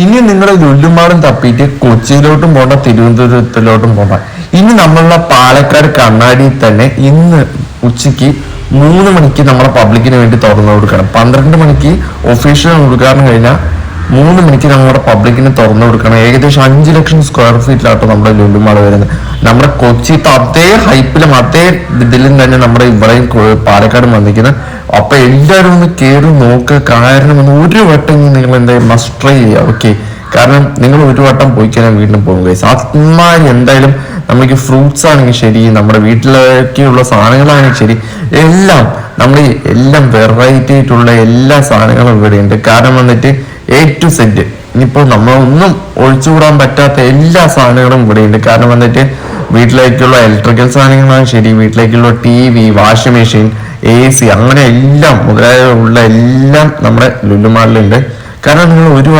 ഇനി നിങ്ങൾ ലുല്ലുമാളും തപ്പിയിട്ട് കൊച്ചിയിലോട്ടും പോകണ്ട, തിരുവനന്തപുരത്തിലോട്ടും പോകണ്ട. ഇനി നമ്മളുടെ പാലക്കാട് കണ്ണാടിയിൽ തന്നെ ഇന്ന് ഉച്ചയ്ക്ക് 3 മണിക്ക് നമ്മളെ പബ്ലിക്കിന് വേണ്ടി തുറന്നു കൊടുക്കണം. 12 മണിക്ക് ഒഫീഷ്യൽ ഉദ്ഘാടനം കഴിഞ്ഞാൽ 3 മണിക്ക് നമ്മുടെ പബ്ലിക്കിന് തുറന്നു കൊടുക്കണം. ഏകദേശം 5 ലക്ഷം സ്ക്വയർ ഫീറ്റിലാട്ടോ നമ്മുടെ ലുലുമാൾ വരുന്നത്. നമ്മുടെ കൊച്ചിത്തെ അതേ ഹൈപ്പിലും അതേ ഇതിലും തന്നെ നമ്മുടെ ഇവിടെയും പാലക്കാട് വന്നിരിക്കുന്നത്. അപ്പൊ എല്ലാവരും ഒന്ന് കയറി നോക്കുക. കാരണം ഒരു വട്ടം നിങ്ങൾ എന്തായാലും മസ്റ്റ് ട്രൈ ചെയ്യുക. ഓക്കെ, കാരണം നിങ്ങൾ ഒരു വട്ടം പോയി കഴിഞ്ഞാൽ വീണ്ടും പോകും ഗൈസ്. അമ്മാതിരി എന്തായാലും നമുക്ക് ഫ്രൂട്ട്സ് ആണെങ്കിൽ ശരി, നമ്മുടെ വീട്ടിലേക്കുള്ള സാധനങ്ങളാണെങ്കിൽ ശരി, എല്ലാം നമ്മൾ എല്ലാം വെറൈറ്റി ആയിട്ടുള്ള എല്ലാ സാധനങ്ങളും ഇവിടെ ഉണ്ട്. കാരണം വന്നിട്ട് A to Z, ഇനിയിപ്പോൾ നമ്മളൊന്നും ഒഴിച്ചുകൂടാൻ പറ്റാത്ത എല്ലാ സാധനങ്ങളും ഇവിടെ ഉണ്ട്. കാരണം വന്നിട്ട് വീട്ടിലേക്കുള്ള ഇലക്ട്രിക്കൽ സാധനങ്ങളാണ് ശരി, വീട്ടിലേക്കുള്ള TV, വാഷിംഗ് മെഷീൻ, AC, അങ്ങനെ എല്ലാം മുതലായ ഉള്ള എല്ലാം നമ്മുടെ ലുലുമാളിലുണ്ട്. കാരണം നിങ്ങൾ ഒരു